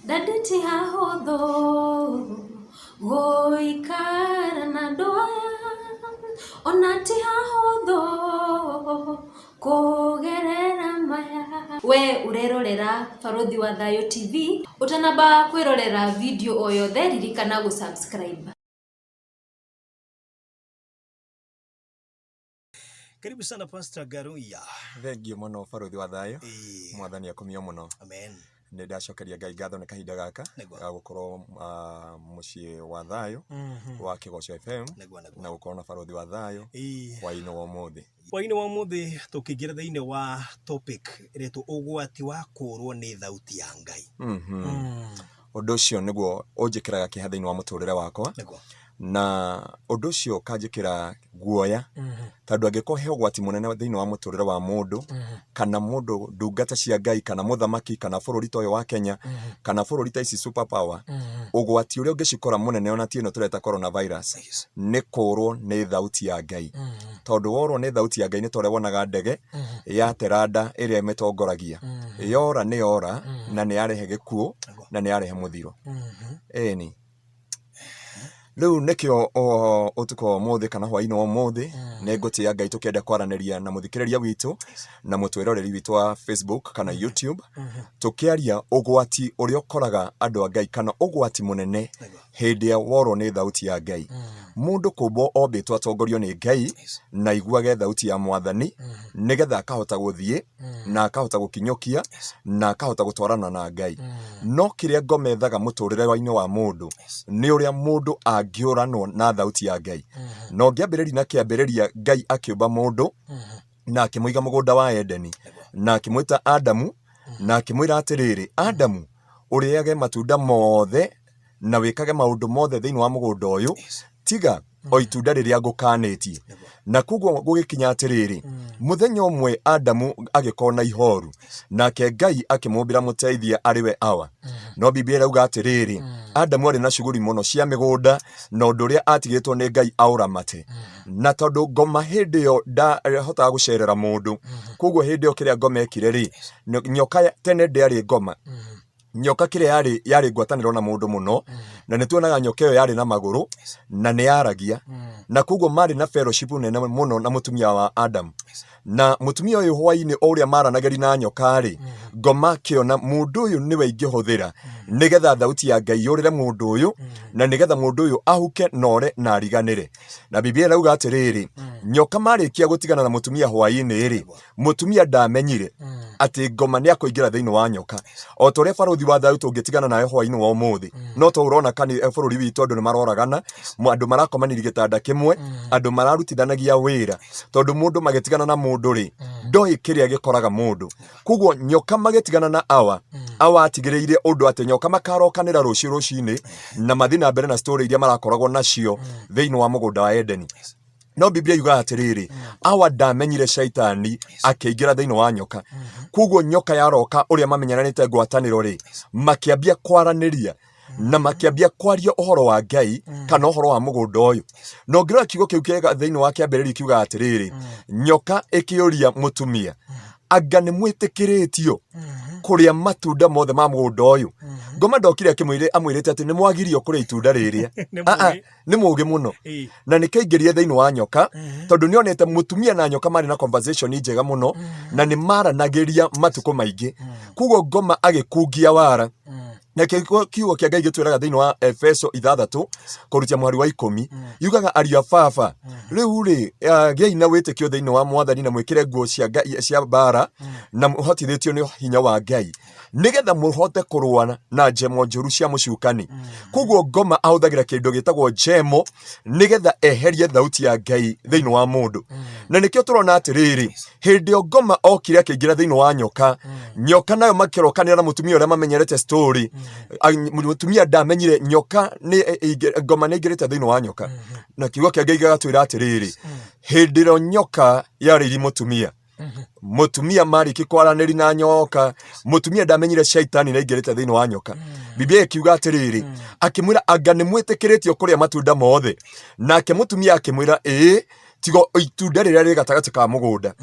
Ndandĩti hahũthũ gũikara na andũ aya, ona ti hahũthũ kũgerera maya. We urerorera Barothi wa Thayo TV, utanamba kwirorera video o yothe, ririkana gusubscribe. Karibu sana Pastor Ngaruiya. Thengio muno Barothi wa Thayo. Mwathani akomio muno. Amen. Ndacokeria Ngai ngatho na kahinda gaka ga gukorwo mucii wa Thayo wa Kigoco FM na gukorwo na Barothi wa Thayo hwaini wa umuthi. Hwaini wa umuthi tukingira thiini wa topic iretu ugwati wa kuuruo ni thauti ya Ngai. Undu ucio niguo unjikiraga kiha thiini wa muturire wakwa. Na undu ucio kanjikira guoya tondu angiko he ugwati munene thiini wa muturire wa mundu kana mundu ndungata cia Ngai kana muthamaki kana bururi toyo wa Kenya kana bururi ta ici super power, ugwati uria ungicikora munene ona ti ino tureta coronavirus ni kuuruo ni thauti ya Ngai. Tondu worwo ni thauti ya Ngai ni tore wonaga ndege ya terada iria imetongoragia yora ni yora na ni yarehe gikuo na ni yarehe muthiro. Eni Riu nikio utuko muthi kana hwaini wa muthi negutia Ngai tukenda kwaraniria na muthikiriria witu na mutwiroreri witu wa Facebook kana YouTube tukiaria ugwati uria ukoraga andu a Ngai kana ugwati munene hindi ya woro ni thauti ya Ngai. Mundu kumbo ombitwo atongorio ni Ngai na iguage thauti ya Mwathani nigetha akahota guthie na akahota gukinyokia na akahota gutwarana na Ngai. No kiria ngomethaga muturire-ini wa mundu ni uria mundu angiuranwo na thauti ya Ngai. No ngiambiriria na kiambiriria Ngai akiumba mundu na akimuiga mugunda wa Edeni na akimwita Adamu na akimwira atiriri, Adamu uriage matunda mothe na wikage maundu mothe thiini wa mugunda uyu tiga o itunda riria ngukanitie. Na kuguo gugikinya atiriri, muthenya umwe Adamu agikona ihoru nake Ngai akimumbira muteithia ariwe Awa. No Biblia irauga atiriri, Adamu ari na shuguri muno cia migunda na undu uria atigitwo ni Ngai auramate. Na tondu ngoma hindi yo hotaga gucerera mundu, kuguo hindi yo kiria ngoma ekire ri, nyoka tene ndiari ngoma. Nyoka kiria yari ngwataniro na mundu muno na nituonaga nyoka iyo yari na maguru na ni yaragia na kuguo mari na fellowship nene muno na mutumia wa Adam. Na mutumia uyu hwaini uria maranageri na nyoka ri, ngoma kiona mundu uyu niwe ingihuthira nigetha thauti ya Ngai yurire mundu uyu na nigetha mundu uyu ahuke nore na ariganire. Na Biblia irauga atiriri, nyoka marikia gutigana na mutumia hwaini ri, mutumia ndamenyire ati ngoma ni akuingira thiini wa nyoka. O toria Barothi wa Thayo tungitigana nayo hwaini wa umuthi, no to urona kani bururi witu andu ni maroragana, andu marakomanira gitanda kimwe, andu mararutithanagia wira tondu mundu magitigana na mundu ri ndoi kiria gikoraga mundu. Kuguo nyoka magitigana na Awa atigiriire undu ati nyoka makarokanira rucini na mathina mbere na story iria marakoragwo nacio thiini wa mugunda wa Edeni. No Biblia yuga atiriri, Awa ndamenyire shaitani akiingira thiini wa nyoka. Kuguo nyoka yaroka uria mamenyananite ngwataniro ri, makiambia kwaraniria na makiambia kwaria uhoro wa Ngai kana uhoro wa mugunda uyu. No ngira kiugo kiu kiega thiini wa kiambiriria kiuga atiriri, nyoka ikiuria mutumia, anga ni mwitikiritio kuria matunda mothe ma mugunda uyu? Ngoma ndokire amwirite ati ni mwagirio kuria itunda riria. Ni mugi muno na nikaingirie thiini wa nyoka tondu nionete mutumia na nyoka mari na conversation njega muno na ni maranagiria matuko maingi. Kuguo ngoma agikungia wara na kiugo kia Ngai gitwiraga thiini wa Efeso 6 kurutia muhari wa 10 yugaga aria baba riu ri giai na witikio thiini wa Mwathani na mwikire nguo cia bara na muhotithitio ni hinya wa Ngai nigetha muhote kurwana na njemo njuru cia mucukani. Kuguo ngoma ahuthagira kindu gitagwo njemo nigetha eherie thauti ya Ngai thiini wa mundu. Na nikio turona atiriri, hindi yo ngoma okire akiingira thiini wa nyoka, nyoka nayo makirokanira na mutumia uria mamenyerete story, mutumia ndamenyire nyoka ni ngoma ni ingirite thiini wa nyoka. Na kiugo kia Ngai gatwira atiriri, hindi ro nyoka yariri mutumia, mutumia mariki kwaraniri na nyoka, mutumia ndamenyire shaitani na ingirite thiini wa nyoka. Biblia ikiuga atiriri, akimwira anga ni mwitikiritio kuria matunda mothe, nake mutumia akimwira tigo itunda riria ri gatagati ka mugunda.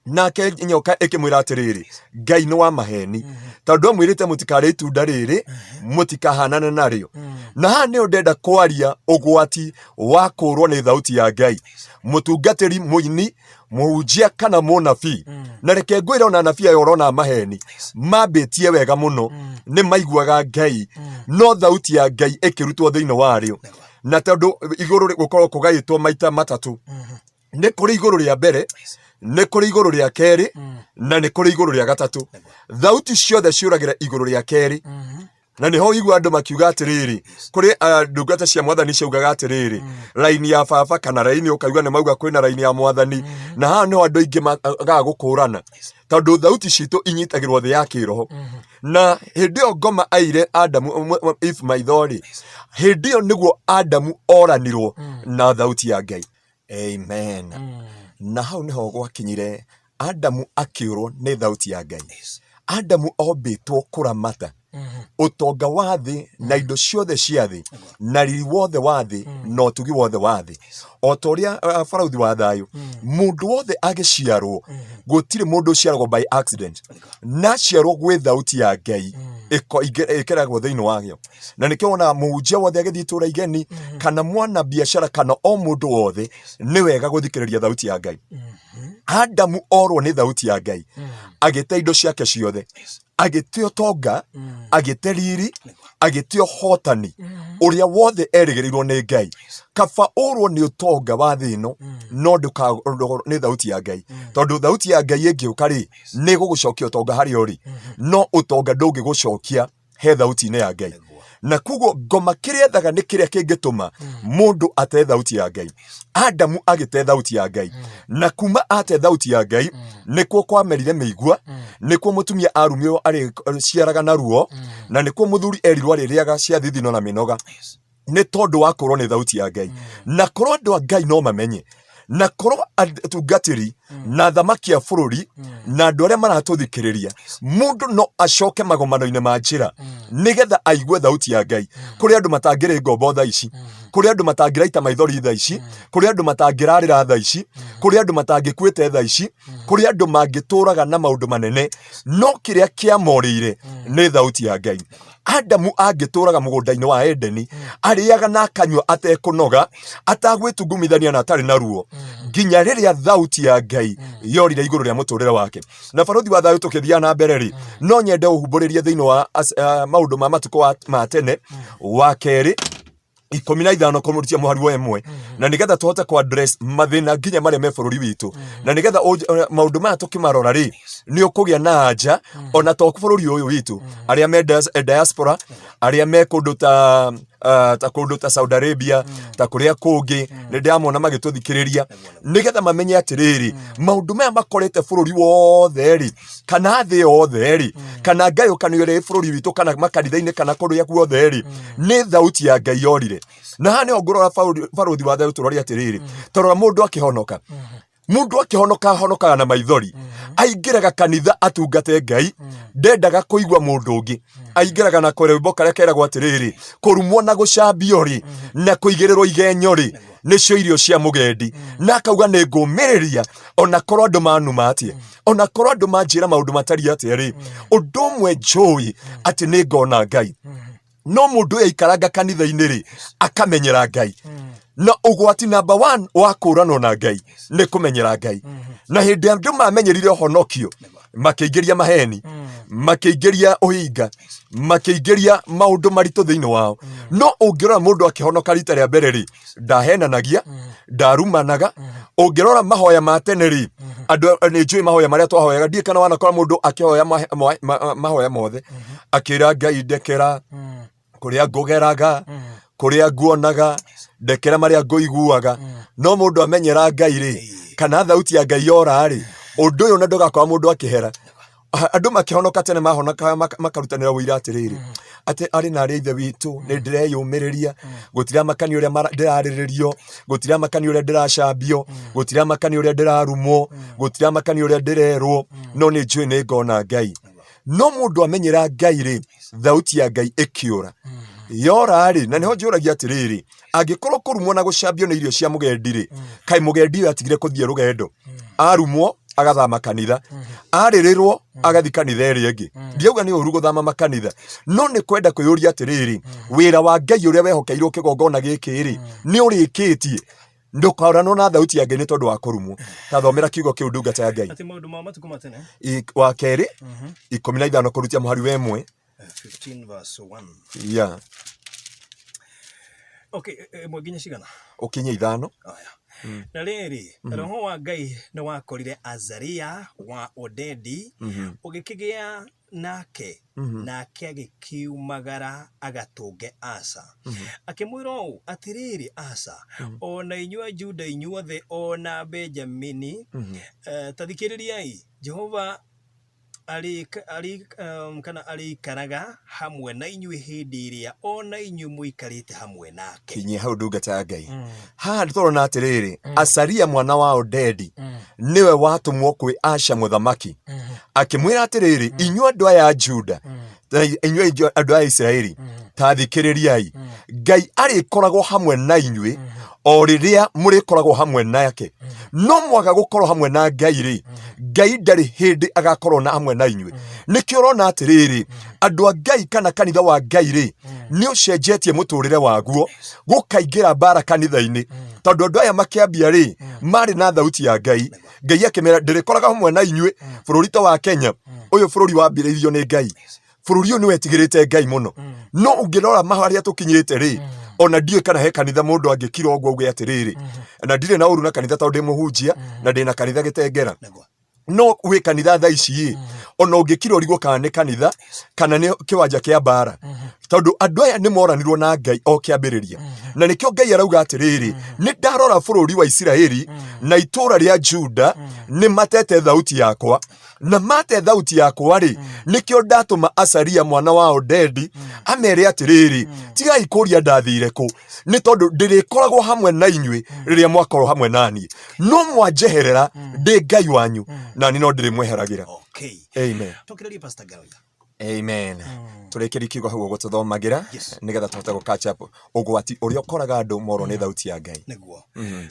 nake nyoka ikimwira atiriri Ngai ni wa maheni tondu amwirite mutikare itunda riri mutikahanane nario na ha ni ndenda kwaria ugwati wa kuurwo ni thauti ya Ngai mutungatiri muini muhunjia kana munabii na reke ngwira ona nabii ayo urona maheni mambitie wega muno ni maiguaga Ngai no thauti ya Ngai ikirutwo thiini wario na tondu iguru gukorwo kugaitwo maita matatu ni kuri iguru ria mbere ni kuri iguru ria keri na ni kuri iguru ria gatatu thauti ciothe ciuragira iguru ria keri na niho igua andu makiuga atiriri kuri ndungata cia mwathani ciugaga atiriri raini ya baba kana raini ukaiga ni mauga kwina raini ya mwathani na ha niho andu ingi magaga gukurana tondu thauti citu inyitagirwo thi ya kiroho na hindi yo ngoma aire Adamu if maithori hindi yo niguo Adamu oranirwo na thauti ya Ngai amen na hau niho gwakinyire Adamu akiurwo ni thauti ya Ngai Adamu ombitwo kuramata utonga wa thi na indo ciothe cia thi na riri wothe wa thi na utugi wothe wa thi o toria barauthi wa thayo mundu wothe agiciarwo gutire mundu ciaragwo by accident na ciarwo gwi thauti ya Ngai ikeragwo thiini wagio na nikio ona muhunjia wothe agithii tura igeni kana mwana biashara kana o mundu wothe ni wega guthikiriria thauti ya Ngai Adamu orwo ni thauti ya Ngai agite indo ciake ciothe agite utonga agite riri agite hotani uria wothe erigirirwo ni Ngai kaba urwo ni utonga wa thino no nduka ni thauti ya Ngai tondu thauti ya Ngai ingiuka ri ni gugucokia utonga hari ori no utonga ndungi gucokia he thauti ni ya Ngai na kugo ngoma kiria thaga ni kiria kingituma mundu ate thauti ya Ngai Adamu agite thauti ya Ngai na kuma ate thauti ya Ngai nikuo kwamerire meigua nikuo mutumia arumio ari ciaraga na ruo na nikuo muthuri erirwo aririaga cia thithino na minoga ni tondu wa korwo ni thauti ya Ngai na korwo andu a Ngai no mamenye na korwo atungatiri na thamaki ya bururi na andu aria maratuthikiriria mundu no acoke magomano-ini ma njira nigetha aigue thauti ya Ngai kuri andu matangire ngombo tha ici kuri andu matangiraita maithori tha ici kuri andu matangirarira tha ici kuri andu matangikuite tha ici kuri andu mangituraga na maundu manene no kiria kiamorire ni thauti ya Ngai Adamu angituraga mugunda-ini wa Edeni ariaga na akanywa atekunoga atagwitungumithania na atari na ruo nginya riria thauti ya Ngai yorire iguru ria muturire wake na baruthi wa thayo tukithia na mbere ri no nyende uhumburirie thiini wa maundu ma matuko ma tene wa keri 15 kumurutia muhari wa emwe na nigetha tuhote kwa address mathina nginya maria me bururi witu na nigetha maundu ma tukimarora ri ni ukugia na anja ona to bururi uyu witu aria me diaspora aria me kundu ta Saudi Arabia ta kuria kungi ni ndiamona magituthikiriria nigetha mamenye atiriri maundu maya makorete bururi wothe ri kana thi yothe ri kana Ngai ukaniore bururi witu kana makanitha-ini kana kundu ya kuothe ri ni thauti ya Ngai yorire na hane ongorora baruthi wa thayo turoria atiriri torora mundu akihonoka mundu akihonoka honokaga na maithori aingiraga kanitha atungate Ngai ndendaga kuigwa mundu ungi aingiraga na kurembo karia keragwo atiriri kurumwo na gucambio ri na kuigirirwo igenyo ri nicio irio cia mugendi na akauga ni ngumiriria ona korwo andu manumatie ona korwo andu manjira maundu matari atiri undu umwe njui ati ni ngona Ngai no mundu aikaranga kanitha-ini ri akamenyera Ngai na ugwati number 1 wa kuranwo na Ngai ni kumenyera Ngai na hindi andu mamenyerire honokio makeingeria maheni makeingeria uhinga makeingeria maundu maritu thiini wao no ungirora mundu akihonoka rita ria mbere ri ndahenanagia ndarumanaga ungirora mahoya ma tene ri andu ni njui mahoya maria twahoyaga ndie kana wanakora mundu akihoya mahoya mothe akira Ngai ndekera kuria ngugeraga kuria nguonaga ndekera maria nguiguaga no mundu amenyera Ngai ri kana thauti ya Ngai yora ri undu uyu na ndugakora mundu akihera andu makihonoka tene mahonoka makarutanira wira atiriri ati ari na ri ithe witu ni ndireyumiriria gutira makani uria ndirariririo gutira makani uria ndiracambio gutira makani uria ndirarumwo gutira makani uria ndirerwo no ni njui ni ngona Ngai no mundu amenyera Ngai ri thauti ya Ngai ikiura yora ri na niho njuragia atiriri angikorwo kurumwo na gucambio ni irio cia mugendi ri kai mugendi atigire kuthie rugendo arumwo agathama kanitha arirĩrwo agathi kanitha ĩrĩa ĩngĩ ndiauga nĩ ũru gũthama makanitha no nĩ kwenda kwĩyũria atĩrĩrĩ wĩra wa Ngai ũrĩa wehokeirwo kĩgongona gĩkĩ rĩ nĩ ũrĩkĩtie ndukaranwo na thauti ya Ngai nĩ tondũ wa kũrumwo ta thomera kiugo kĩu ndungata ya Ngai ati maundu ma matuko matene wa kerĩ 15 kũrutia mũhari wa 1 15 verse 1 yeah okay mwaginya cigana ukinye 5 na rĩrĩ roho wa Ngai nĩ wakorire Azaria wa Odedi ũgĩkĩgĩa nake nake agĩkiumagara agatũnge Asa akĩmwĩra ũũ atĩrĩrĩ Asa ona inyuĩ Juda inyuothe ona Benjamini tathikĩrĩriai Jehova arikaraga hamwe na inyuĩ hĩndĩ ĩrĩa ona inyuĩ mũikarĩte hamwe nake kinye hau ndungata ya Ngai haha tũrona atĩrĩrĩ Azaria mwana wa Odedi niwe watũmwo kwĩ Asha mũthamaki akĩmwĩra atĩrĩrĩ inyuĩ andũ aya Juda inyuĩ andũ aya Isiraeli tathikĩrĩriai Ngai arĩkoragwo hamwe na inyuĩ o rĩrĩa mũrĩkoragwo hamwe nake no mwaga gũkorwo hamwe na Ngai rĩ Ngai ndarĩ hĩndĩ agakorwo na hamwe na inyuĩ nĩkĩo ũrona atĩrĩrĩ andũ a Ngai kana kanitha wa Ngai rĩ nĩ ũcenjetie mũtũrĩre waguo gũkaingĩra mbara kanitha-inĩ tondũ andũ aya makĩambia rĩ marĩ na thauti ya Ngai Ngai akĩmera ndĩrĩkoraga hamwe na inyuĩ bũrũri ta wa Kenya ũyũ bũrũri wambĩrĩirio nĩ Ngai bũrũri ũyũ nĩ wetigĩrĩte Ngai mũno no ũngĩrora maharĩa tũkinyĩte rĩ ona ndiĩ kana he kanitha mũndũ angĩkira ũguo uge atĩrĩrĩ na ndirĩ na ũru na kanitha tondũ ndĩ mũhunjia na ndĩ na kanitha gĩtengera no wĩ kanitha tha ici ona ũngĩkira ũrigwo kana nĩ kanitha kana nĩ kĩwanja kĩa mbara tondũ andũ aya nĩ moranirwo na Ngai o kĩambĩrĩria na nĩkĩo Ngai arauga atĩrĩrĩ nĩ ndarora bũrũri wa Isiraeli na itũũra rĩa Juda nĩ matete thauti yakwa na mate thauti yakwa rĩ nĩkĩo ndatũma Azaria mwana wa Odedi amere atĩrĩrĩ tigai kũria ndathire kũ nĩ tondũ ndĩrĩkoragwo hamwe na inyuĩ rĩrĩa mwakorwo hamwe naniĩ no mwanjeherera ndĩ Ngai wanyu na ni no ndĩrĩmweheragĩra okay amen tũkĩrĩrie pastor Ngaruiya amen tũrĩkĩrie kiugo hau gũtũthomagĩra nĩgetha tũhote gũcatch up ũgwati ũrĩa ũkoraga andũ morwo nĩ thauti ya Ngai nĩguo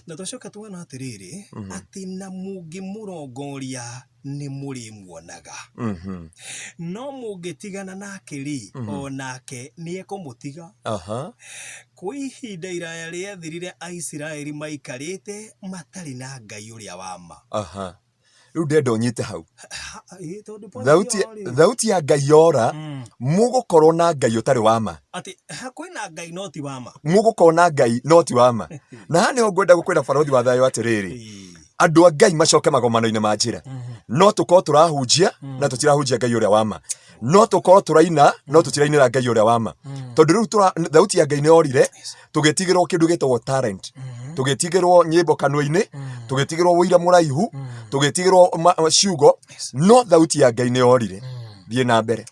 na tũcoka tuona atĩrĩrĩ atĩ na mũngĩmũrongoria nĩ mũrĩmuonaga no mũngĩtigana nake rĩ onake nĩ ekũmũtiga kwa ihinda iraya rĩathirire Aisiraeli maikarĩte matarĩ na Ngai ũrĩa wa ma rĩu ndenda ũnyite hau thauti ya Ngai yora mũgũkorwo na Ngai ũtarĩ wa ma atĩ kwĩna Ngai no ti wa ma mũgũkorwo na Ngai no ti wa ma na haha nĩho ngwenda gũkwĩra barathi wa thayũ atĩrĩrĩ andũ a Ngai macoke magomano-inĩ ma njĩra no tũkorwo tũrahunjia na tũtirahunjia Ngai ũrĩa wa ma no tũkorwo tũraina no tũtirainĩra Ngai ũrĩa wa ma tondũ rĩu thauti ya Ngai nĩ yorire tũgĩtigĩrwo kĩndũ gĩtagwo talent tũgĩtigĩrwo nyĩmbo kanua-inĩ tũgĩtigĩrwo wũira mũraihu tũgĩtigĩrwo ciugo no thauti ya Ngai nĩ yorire thiĩ na mbere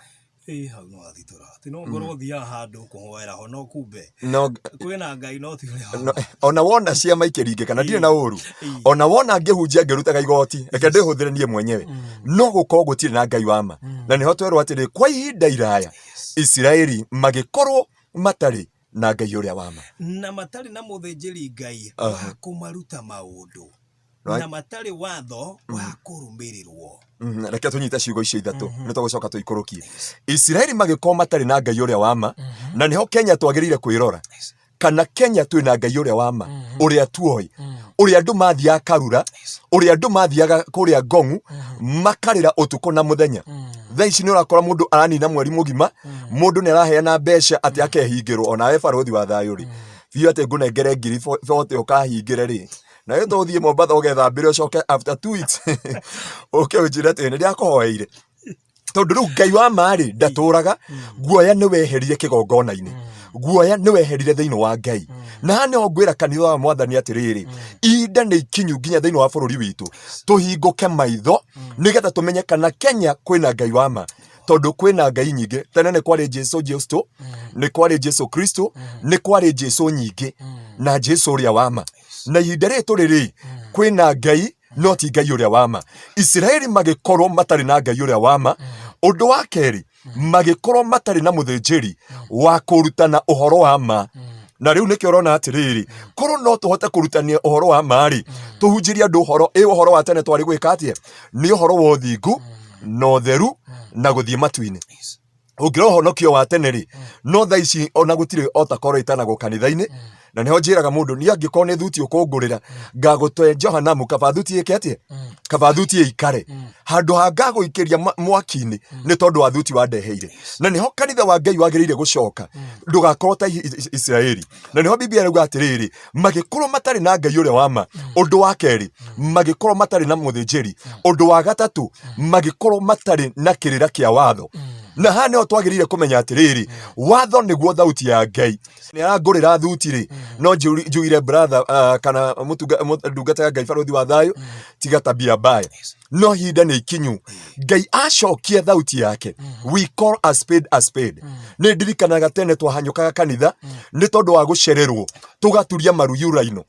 hau no athitora no ngorwo thia handũ kũhoera ho no kumbe no kwĩna Ngai no ti ona wona ciama ikĩringĩ kana ndirĩ na ũru ona wona ngĩhunjia ngĩrutaga igoti reke ndĩhũthĩre niĩ mwenyewe no gũkorwo gũtirĩ na Ngai wa ma na nĩho twerwo atĩrĩ kwa ihinda iraya Isiraeli magĩkorwo matarĩ na Ngai ũrĩa wa ma na matarĩ na mũthĩnjĩri Ngai wa kũmaruta maũndũ na matarĩ watho wa kũrũmĩrĩrwo reke tũnyite ciugo icio ithatũ nĩ tũgũcoka tũikũrũkie Isiraeli magĩkorwo matarĩ na Ngai ũrĩa wa ma na nĩho Kenya twagĩrĩire kwĩrora kana Kenya twĩna Ngai ũrĩa wa ma ũrĩa tuoĩ ũrĩa andũ mathiaga Karura ũrĩa andũ mathiaga kũrĩa Ngong'u makarĩra ũtukũ na mũthenya thaa ici nĩ ũrakora mũndũ aranina mweri mũgima mũndũ nĩ araheana mbeca atĩ akehingĩrwo onawe barathi wa thayũ rĩ biũ atĩ ngũnengere ngiri 40 ũkahingĩre rĩ na rĩu tũthiĩ Mombatha ũgethambĩre ũcoke after 2 weeks ũke ũnjĩre atĩ nĩ ndakũhoeire tondũ rĩu Ngai wa ma rĩ ndatũraga guoya nĩ weherire kĩgongona-inĩ guoya nĩ weherire thĩinĩ wa Ngai na haha nĩho ngwĩra kanitha wa Mwathani atĩrĩrĩ ihinda nĩ ikinyu nginya thĩinĩ wa bũrũri witũ tũhingũke maitho nĩgetha tũmenye kana Kenya kwĩna Ngai wa ma tondũ kwĩna Ngai nyingĩ tene nĩ kwarĩ Jesũ nĩ kwarĩ Jesũ Kristo nĩ kwarĩ Jesũ nyingĩ na Jesũ ũrĩa wa ma na ihinda rĩrĩ tũrĩ kwĩna Ngai no ti Ngai ũrĩa wa ma Isiraeli magĩkorwo matarĩ na Ngai ũrĩa wa ma ũndũ wa kerĩ magĩkorwo matarĩ na mũthĩnjĩri wa kũrutana ũhoro wa ma na riu niki urona atiriri korwo no tuhote kurutania uhoro wa mari tuhunjiria andu uhoro wa tene twari gwika atie ni uhoro wa uthingu no theru na guthie matu-ini ungira uhonokio wa tene ri no tha ici ona gutire otakoro itanagwo kanitha-ini na niho njiraga mundu ni angiko ni thuti ukungurira ngagutwe Johanamu kaba thuti iketie kaba thuti ikare handu hangago ikiria mwaki-ini ni tondu wa thuti wa ndeheire na niho kanitha wa Ngai wagirire gucoka ndugakorwo ta Israeli na niho Biblia irauga atiriri magikorwo matari na Ngai uria wama undu wa keri magikorwo matari na muthinjiri undu wa gatatu magikorwo matari na kirira kia watho na hane o twagirire kumenya atiriri watho niguo thauti ya Ngai ni arangurira thuti ri no njuire brother kana ndungata ya Ngai baruthi wa thayo tiga tabia mbaya no hinda ni ikinyu Ngai acokia thauti yake we call a spade ni ndirikanaga tene twahanyukaga kanitha ni tondu wa gucererwo tugaturia maruyuraino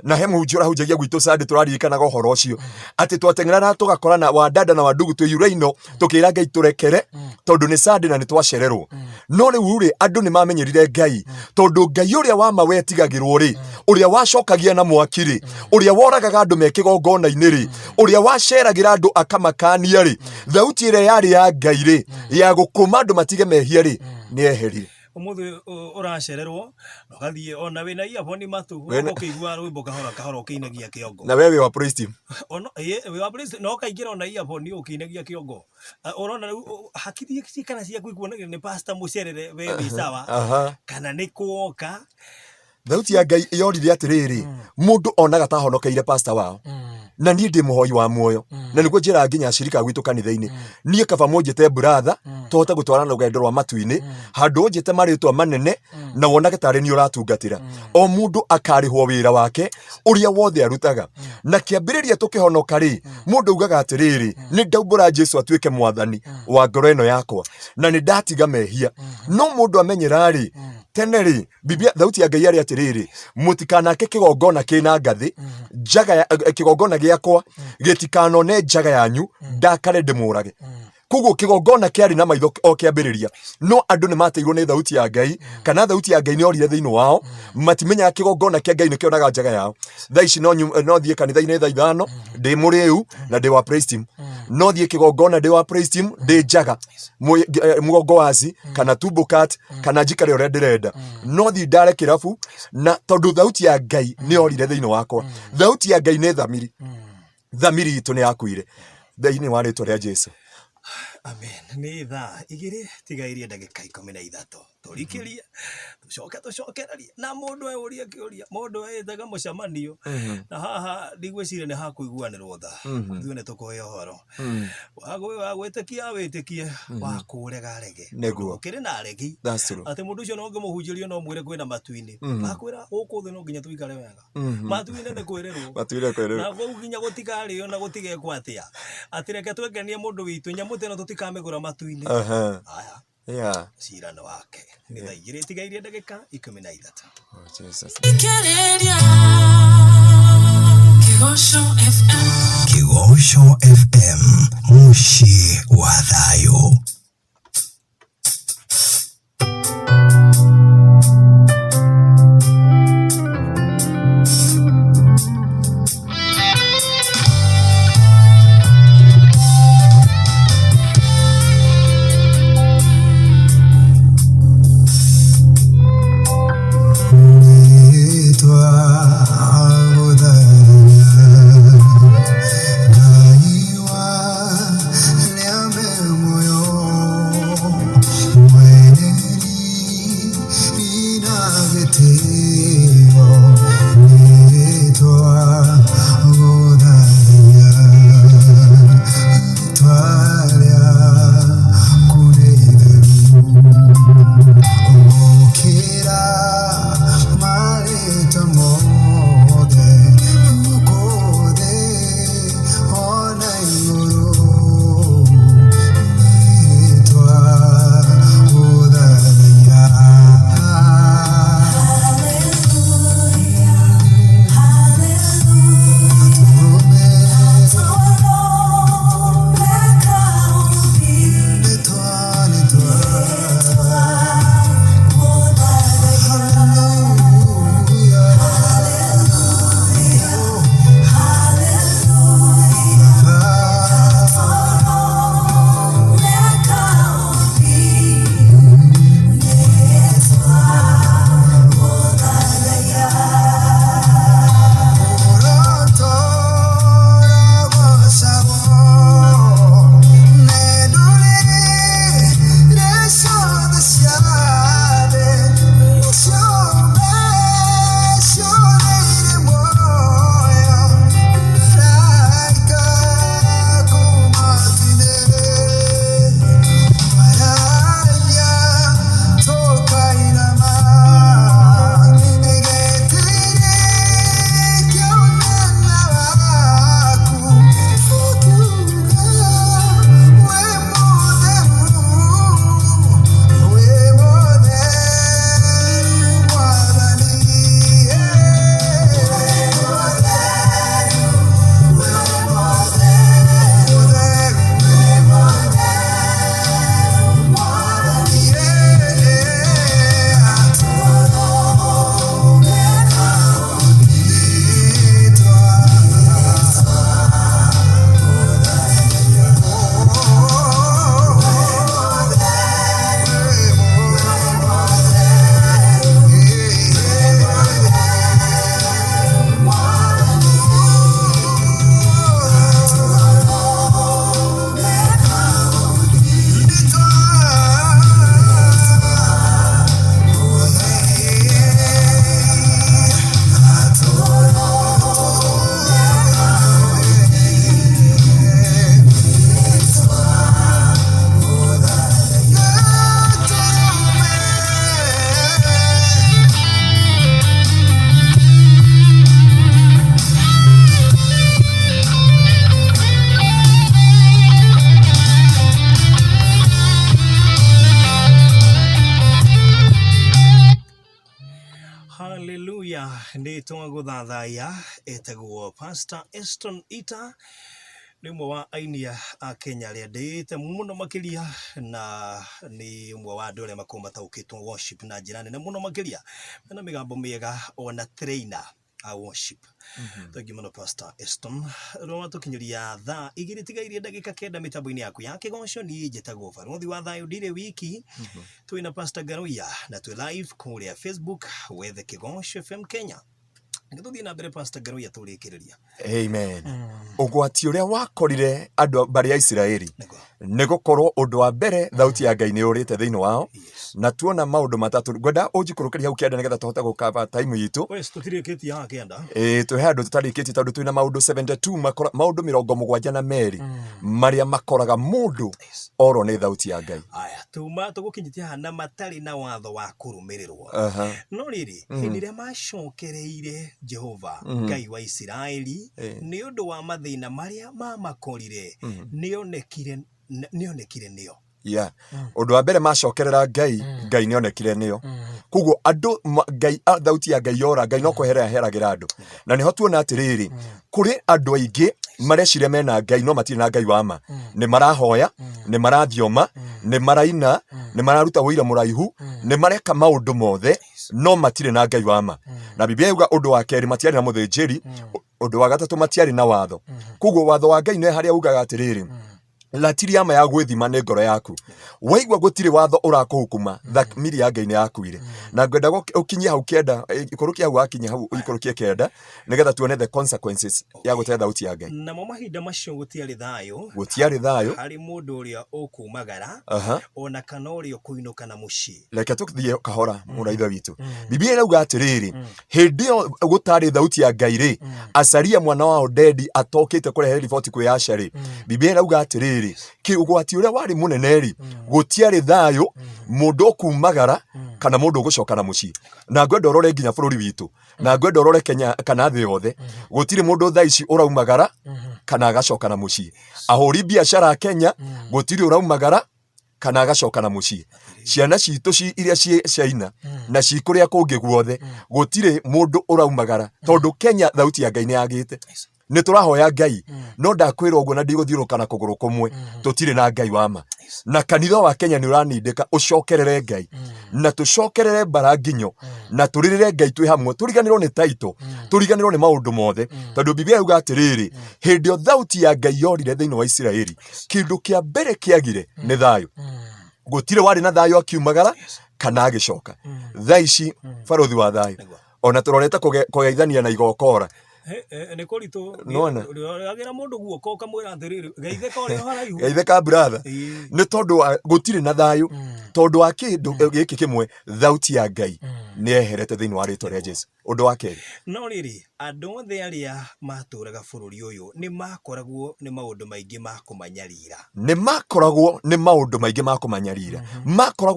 na he muhunjia hunjagia gwitu sande turaririkanaga uhoro ucio ati twateng'erana tugakorana wa dada na wandugu twi yuraino tukira Ngai turekere tondu ni sande na ni twacererwo no riu ri andu ni mamenyerire Ngai tondu Ngai uria wa mawetigagirwo ri uria wacokagia na mwaki ri uria woragaga andu mekigongona-ini ri uria waceragira andu akamakania ri thauti ire yari ya Ngai ri ya gukuma andu matige mehia ri ni eherire umuthi uracererwo ugathie ona wina iaboni matu ukigua rwimbo kahora ukiinagia kiongo na wewe wa praise team ono we wa praise no kaingira ona iaboni ukiinagia kiongo urona hakithie cikana cia kuigua ni pastor mucerere we sawa kana ni kuoka thauti ya Ngai yorire atiriri mundu onaga ta honokeire pastor wao na ni ndi muhoi wa muoyo na niguo njira nginya ashirika gwitu kanitha-ini nie kaba monjete brother tohota gutwarana rugendo rwa matu-ini handu njete maritwa manene na wonage tari ni uratungatira o mundu akarihwo wira wake uria wothe arutaga na kiambiriria tukihonoka ri mundu ugaga atiriri ni ndaumbura Jesu atuike mwathani wa ngoro ino yakwa na ni ndatiga mehia no mundu amenyera ri teneri Biblia thauti ya Ngai ari atiriri mutikanake kigongona kina ngathi njaga ya kigongona giakwa gitikanone njaga yanyu ndakare ndimurage kugo kigongona kiari na maitho o kiambiriria no andu ni mateirwo ni thauti ya Ngai kana thauti ya Ngai ni orire thiini wao matimenya kigongona kia Ngai ni kionaga njaga yao tha ici no thie kanitha-ini tha ithano ndi muriu na ndi wa praise team no thie kigongona ndi wa praise team ndi njaga mugongo wazi kana tumbo cat kana njikare uria ndirenda no thie ndare kirabu na tondu thauti ya Ngai ni orire thiini wakwa thauti ya Ngai ni thamiri itu ni yakuire thiini wa ritwa ria Jesu. Amen. Ni thaa igiri tigairie ndagika 13 turikiria tucokereria na mundu euria kiuria mundu etaga mucamanio na haha ndigwicire ni hakuiguanirwo tha thuone tukoe uhoro wagwitikia witikie wakurega rege ukiri na regi ati mundu ucio no ngimuhunjirio no mwire kwina matu-ini akwira guku thi no nginya tuikare wega matu-ini ni kwirerwo na guginya gutigario na gutigekwa atia atireke twekenie mundu witu nyamute no tutikamigura matu-ini aya cirano wake ni thaa igiri tigairie ndagika 13 Jesus Kigosho FM mushi wa thayo. nĩ twagũthathaiya etagwo Pastor Eston Ita nĩ ũmwe wa ainia a Kenya arĩa ndĩĩte mũno makĩria na nĩ ũmwe wa andũ arĩa makoragwo mataũkĩtwo worship na njĩra nene mũno makĩria mena mĩgambo mĩega ona trainer a worship. Thank you muno Pastor Eston. Roma tukinyiria thaa igiri tigairie ndagika kenda mitambo-ini yaku ya kigoco ni njĩtagwo Barothi wa Thayũ ndirĩ wiki. Twina Pastor Ngaruiya na twi live kuria Facebook wethe Kigoco FM Kenya. Ngĩtũthiĩ na mbere Pastor Ngaruiya tũrĩkĩrĩria. Amen. Ũgwati ũrĩa wakorire andũ bari ya Isiraeli nĩ gũkorwo ũndũ wa mbere thauti ya Ngai nĩ ũrĩte thĩinĩ wao na tuona maũndũ matatũ ngwenda ũnjikũrũkĩria hau kĩanda nĩgetha tũhote gũkava time yitũ. Wes tũtirĩkĩtie haha kĩanda. Twĩ handũ tũtarĩkĩtie tondũ twĩna maũndũ 72 maũndũ 72 marĩa makoraga mũndũ oro nĩ thauti ya Ngai. Aya tũgũkinyĩtie haha na matarĩ na watho wa kũrũmĩrĩrwo. No rĩrĩ hĩndĩ ĩrĩa macokereire Jehova Ngai wa Isiraeli nĩ ũndũ wa mathĩna marĩa mamakorire nĩonekire nĩo. Yeah. Ũndũ wa mbere macokerera Ngai nĩonekire nĩo. Kuguo andũ Ngai thauti ya Ngai yora Ngai no kweherera heragĩra andũ. Na nĩho tuona atĩrĩrĩ kũrĩ andũ aingĩ mareciria mena Ngai no matirĩ na Ngai wa ma. Nĩ marahoya, nĩ marathioma, nĩ maraina, nĩ mararuta ũira mũraihu, nĩ mareka maũndũ mothe no matirĩ na Ngai wa ma. Na Biblia yuga ũndũ wa kerĩ matiarĩ na mũthĩnjĩri, ũndũ wa gatatũ matiarĩ na watho. Kuguo watho wa Ngai nĩ harĩa ugaga atĩrĩrĩ latiri ama ya gwĩthima nĩ ngoro yaku. Waigua gũtirĩ watho ũrakũhukuma thamiri ya Ngai nĩ yakuire. Na ngwenda ũkinyie hau kĩanda ikũrũkia hau wakinya hau ikũrũkie kĩanda nĩgetha tuone the consequences ya gũte thauti ya Ngai. Na mahinda macio gũtiarĩ thayũ harĩ mũndũ ũrĩa ũkumagara ona kana ũrĩa ũkũinũka na mũciĩ. Reke tũthiĩ kahora mũraithe witũ. Biblia irauga atĩrĩrĩ hĩndĩ ĩyo gũtarĩ thauti ya Ngai rĩ Asaria mwana wa Odedi atokĩte kũrehe riboti kwĩ Asha-rĩ. Biblia irauga atĩrĩrĩ kĩũgwati ũrĩa warĩ mũnene rĩ gũtiarĩ thayũ mũndũ ũkumagara kana mũndũ ũgũcoka na mũciĩ. Na ngwenda ũrore nginya bũrũri witũ na ngwenda ũrore Kenya kana thĩ yothe gũtirĩ mũndũ thaa ici ũraumagara kana agacoka na mũciĩ. Ahũri biacara Kenya gũtirĩ ũraumagara kana agacoka na mũciĩ. Ciana citũ iria ciaina na cikũrĩa kũngĩ guothe gũtirĩ mũndũ ũraumagara tondũ Kenya thauti ya Ngai nĩ yagĩte. Nĩ tũrahoya Ngai no ndakwĩra ũguo na ndigũthiũrũka na kũgũrũ kũmwe tũtirĩ na Ngai wa ma. Na kanitha wa Kenya nĩ ũranindĩka ũcokerere Ngai na tũcokerere baranginyo na tũrĩrĩre Ngai twĩ hamwe tũriganĩrwo nĩ taito tũriganĩrwo nĩ maũndũ mothe tondũ Biblia yuga atĩrĩrĩ hĩndĩ ĩyo thauti ya Ngai yorire thĩinĩ wa Isiraeli kĩndũ kĩa mbere kĩagire nĩ thayũ. Gũtirĩ warĩ na thayũ akiumagara kana agĩcoka. Thaa ici Barothi wa Thayũ ona tũrorete kũgeithania na igokora nĩ kũritũ agĩra mũndũ guoko kamwĩra atĩrĩrĩ geithĩka ũrĩa haraihu geithĩka brother nĩ tondũ gũtirĩ na thayũ tondũ wa kĩndũ gĩkĩ kĩmwe thauti ya Ngai nĩ eherete thĩinĩ wa rĩĩtwa rĩa Jesũ. Ũndũ wa kerĩ no rĩrĩ andũ othe arĩa matũraga bũrũri ũyũ nĩ makoragwo nĩ maũndũ maingĩ ma kũmanyarira. Makoragwo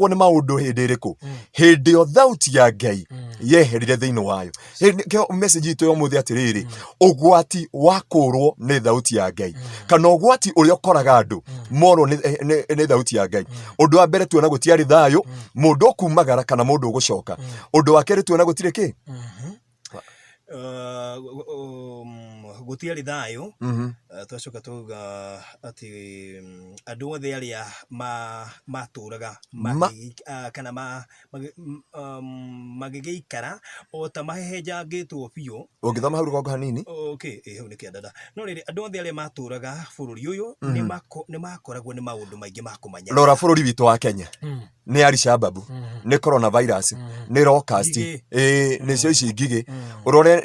nĩ maũndũ hĩndĩ ĩrĩkũ hĩndĩ ĩyo thauti ya Ngai yeherire thĩinĩ wayo. Kĩo message itũ ũmũthĩ atĩrĩrĩ ũgwati wa kũũrwo nĩ thauti ya Ngai kana ũgwati ũrĩa ũkoraga andũ morwo nĩ thauti ya Ngai. Ũndũ wa mbere tuona gũtiarĩ thayũ mũndũ ũkumagara kana mũndũ ũgũcoka. Ũndũ wa kerĩ tuona gũtirĩ kĩ gũtiarĩ thayũ twacoka tuga atĩ andũ othe arĩa matũraga kana magĩgĩikara o ta mahehenjangĩtwo biũ. Ũngĩthoma hau rũgongo hanini hau nĩ kĩandanda. No rĩrĩ andũ othe arĩa matũraga bũrũri ũyũ nĩ makoragwo nĩ maũndũ maingĩ ma kũmanya. Rora bũrũri witũ wa Kenya nĩ Alishababu nĩ coronavirus nĩ locust nĩcio ici ngigĩ. Ũrore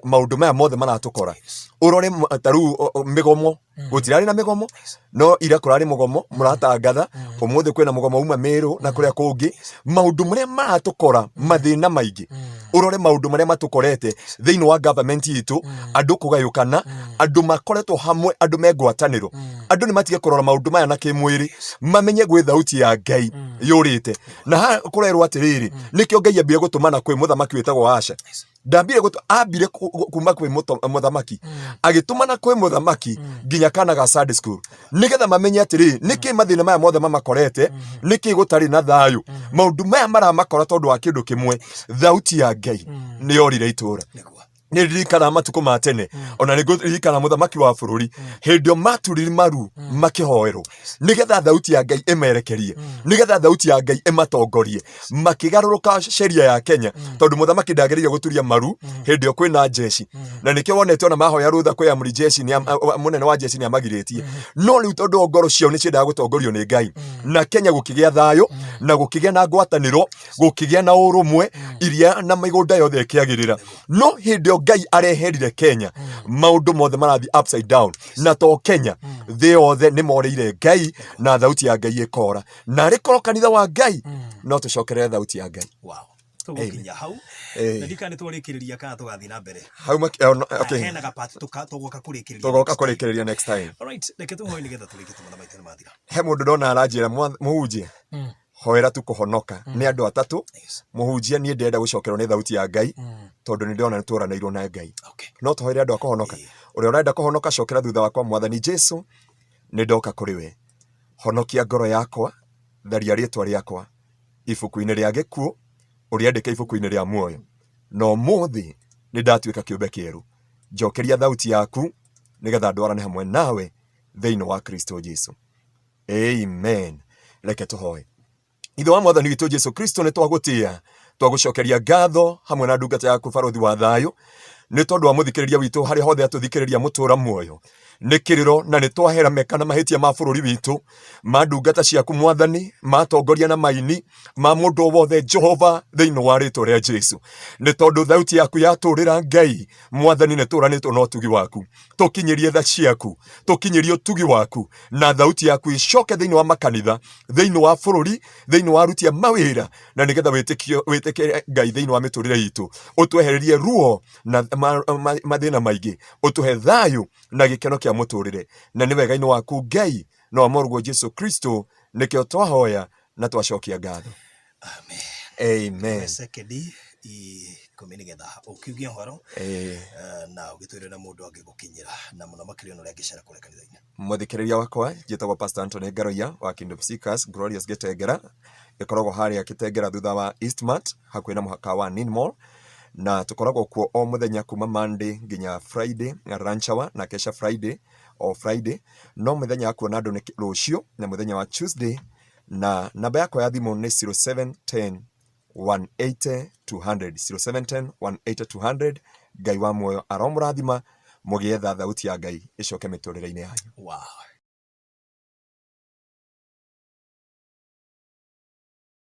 maũndũ maya mothe maratũkora. Ũrore tarĩu mĩgomo gũtirarĩ na mĩgomo no ira kũrarĩ mũgomo mũratangatha ũmũthĩ kwĩna mũgomo uma Meru na kũrĩa kũngĩ. Maũndũ marĩa maratũkora mathĩna maingĩ. Ũrore maũndũ marĩa matũkorete thĩinĩ wa government itũ andũ kũgayũkana andũ makoretwo hamwe andũ megwatanĩro. Andũ nĩ matige kũrora maũndũ maya na kĩmwĩrĩ mamenye gwĩ thauti ya Ngai yũrĩte. Na ha kũrerwo atĩrĩrĩ nĩkĩo Ngai ambire gũtũmana kwĩ mũthamaki wĩtagwo Asha ndambire ambire kuma kwĩ mũthamaki agĩtũmana kwĩ mũthamaki nginya kana ga Sunday school nigetha mamenye atĩrĩ nĩkĩ mathĩna maya mothe mamakorete nĩkĩ gũtarĩ na thayũ maũndũ maya maramakora tondũ wa kĩndũ kĩmwe thauti ya Ngai nĩ yorire itũra nĩririkana matukũ ma tene ona nĩngũririkana mũthamaki wa bũrũri hĩndĩ ĩyo maturire maru makĩhoerwo nĩgetha thauti ya Ngai ĩmerekerie nĩgetha thauti ya Ngai ĩmatongorie makĩgarũrũka sheria ya Kenya tondũ mũthamaki ndagĩrĩire gũturia maru hĩndĩ ĩyo kwĩna jeshi na nĩkĩo wonete ona mahoya rũtha kwĩ amri jeshi mũnene wa jeshi nĩamagirĩtie no rĩu tondũ ngoro ciao nĩciendaga gũtongorio nĩ Ngai na Kenya gũkĩgĩa thayũ na gũkĩgĩa na ngwatanĩro gũkĩgĩa na ũrũmwe iria na mĩgũnda yothe ĩkĩagĩrĩra no hĩndĩ Ngai areherire Kenya maũndũ mothe marathi upside down na to Kenya thĩ yothe nĩ moreire Ngai na thauti ya Ngai ĩkora na rĩkorwo kanitha wa Ngai no tũcokerere thauti ya Ngai tũgũkinya hau na ndikane tũrĩkĩrĩria kana tũgathiĩ na mbere hau okay hena gapati tũgoka kũrĩkĩrĩria next time alright reke tũhoe nĩgetha tũrĩkie tũmana maitũ nĩ mathira he mũndũ ndona aranjĩra mũhunjia hoera tu kũhonoka nĩ andũ atatũ mũhunjia niĩ ndĩrenda gũcokerwo nĩ thauti ya Ngai tondũ nĩ ndĩrona nĩtũranĩirwo na Ngai no tũhoere andũ a kũhonoka ũrĩa ũrenda kũhonoka cokera thutha wakwa mwathani Jesu nĩ ndoka kũrĩ we honokia ngoro yakwa tharia rĩtwa rĩakwa ibuku-inĩ rĩa gĩkuũ ũrĩandĩke ibuku-inĩ rĩa muoyo no mũthĩ nĩ ndatuĩka kĩũmbe kĩerũ njokeria thauti yaku nĩgetha ndwarane hamwe nawe thĩinĩ wa Kristo Jesu amen reke tũhoe ithe wa mwathani witũ Jesu Kristo nĩ twagũtĩa twagũcokeria ngatho hamwe na ndungata yaku barothi wa thayũ nĩ tondũ wa mũthikĩrĩria witũ harĩa hothe atũthikĩrĩria mũtũra muoyo nĩ kĩrĩro na nĩ twahera meka na mahĩtia ma bũrũri witũ ma ndungata ciaku mwathani matongoria na maini ma mũndũ wothe Jehova thĩinĩ wa rĩtwa rĩa Jesu nĩ tondũ thauti yaku yatũrĩra Ngai mwathani nĩ tũranĩtwo na ũtugi waku tũkinyĩrie tha ciaku tũkinyĩrie ũtugi waku na thauti yaku icoke thĩinĩ wa makanitha thĩinĩ wa bũrũri thĩinĩ wa aruti a mawĩra na nĩgetha wĩtĩkĩre Ngai thĩinĩ wa mĩtũrĩre itũ ũtwehererie ruo na mathĩna maingĩ ũtũhe thayũ na gĩkeno kĩa mũtũrĩre na nĩ wega-inĩ waku Ngai no amorwo Jesu Kristo nĩkĩo twahoya na twacokia ngatho amen sekendi ikũmi nĩgetha ũkiugie ũhoro na ũgĩtwĩre mũndũ angĩgũkinyĩra na mũno makĩria ũrĩa angĩcera kũrĩa kanitha-inĩ mũthikĩrĩria wakwa njĩtagwo Pastor Anthony Ngaruiya wa Kingdom Seekers Glorious Gĩtengera ĩkoragwo harĩa Gĩtengera thutha wa Eastmart hakuhĩ na mũhaka wa Ninmall na tũkoragwo kuo o mũthenya kuma Monday nginya Friday lunch hour na kesha Friday o Friday no mũthenya wa kuona andũ nĩ rũciũ na mũthenya wa Tuesday na namba yakwa ya thimũ nĩ 0710 180 200 0710 180 200 Ngai wa muoyo aromũrathima mũgĩetha thauti ya Ngai ĩcoke mĩtũrĩre-inĩ yanyu wow